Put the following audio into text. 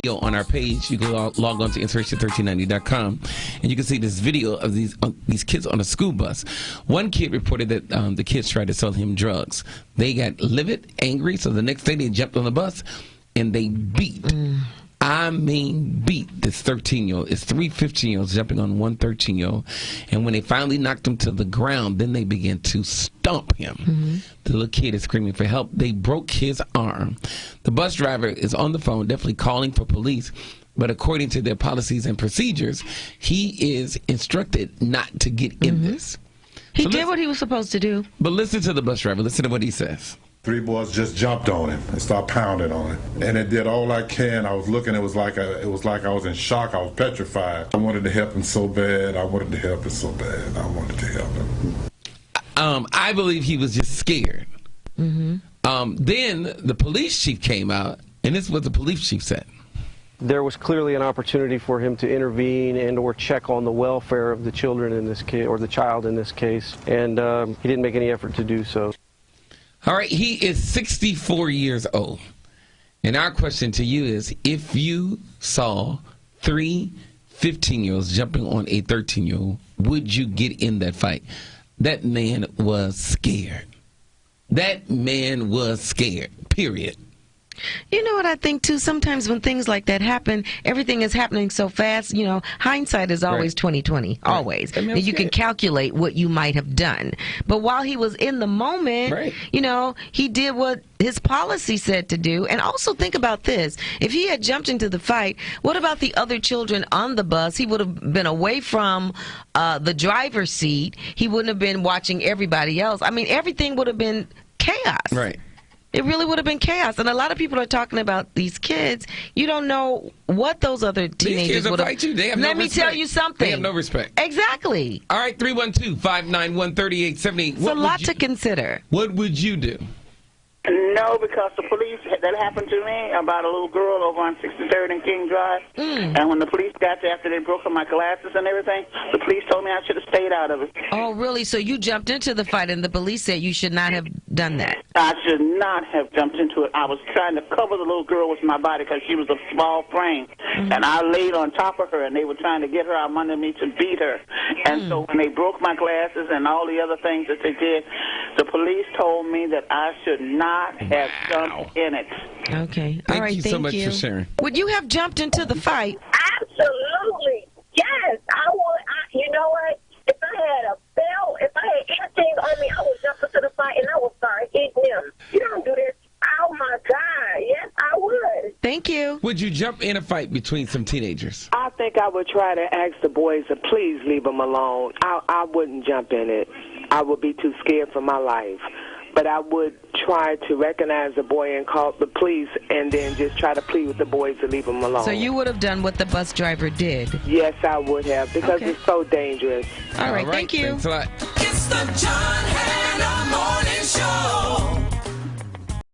On our page, you can log on to inspiration1390.com, and you can see this video of these kids on a school bus. One kid reported that the kids tried to sell him drugs. They got livid, angry, so the next day they jumped on the bus and they beat. I mean, beat this 13-year-old. It's 3 15-year-olds jumping on one 13-year-old. And when they finally knocked him to the ground, then they began to stomp him. The little kid is screaming for help. They broke his arm. The bus driver is on the phone, definitely calling for police. But according to their policies and procedures, he is instructed not to get in this. He did what he was supposed to do. But listen to the bus driver. Listen to what he says. 3 boys just jumped on him and started pounding on him, and it did all I can. I was looking. It was like I was in shock. I was petrified. I wanted to help him so bad. I wanted to help him so bad. I wanted to help him. I believe he was just scared. Then the police chief came out, and this is what the police chief said. There was clearly an opportunity for him to intervene and or check on the welfare of the children in this case, or the child in this case, and he didn't make any effort to do so. All right, he is 64 years old. And our question to you is, if you saw 3 15-year-olds jumping on a 13-year-old, would you get in that fight? That man was scared. That man was scared, period. You know what I think, too? Sometimes when things like that happen, everything is happening so fast. You know, hindsight is always 20/20, always. I mean, you can calculate what you might have done. But while he was in the moment, you know, he did what his policy said to do. And also think about this. If he had jumped into the fight, what about the other children on the bus? He would have been away from the driver's seat. He wouldn't have been watching everybody else. I mean, everything would have been chaos. Right. It really would have been chaos. And a lot of people are talking about these kids. You don't know what those other teenagers would have. Fight you. They have Let no me tell you something. They have no respect. Exactly. All right, 312-591-3870. It's a lot to consider. What would you do? No, because the police, that happened to me about a little girl over on 63rd and King Drive. And when the police got there after they broke my glasses and everything, the police told me I should have stayed out of it. Oh, really? So you jumped into the fight and the police said you should not have done that? I should not have jumped into it. I was trying to cover the little girl with my body because she was a small frame. And I laid on top of her, and they were trying to get her out under me to beat her. And so when they broke my glasses and all the other things that they did, the police told me that I should not have jumped in it. Okay. Thank All right, you so much for sharing. Would you have jumped into the fight? Absolutely. Yes. You know what? If I had a belt, if I had anything on me, I would jump into the fight and I would start hitting them. You don't do this. Oh, my God. Yes, I would. Thank you. Would you jump in a fight between some teenagers? I think I would try to ask the boys to please leave them alone. I wouldn't jump in it. I would be too scared for my life. But I would try to recognize the boy and call the police and then just try to plead with the boys to leave him alone. So you would have done what the bus driver did? Yes, I would have, because it's so dangerous. All right, thank you. Thanks a lot. It's the John Hanna Morning Show.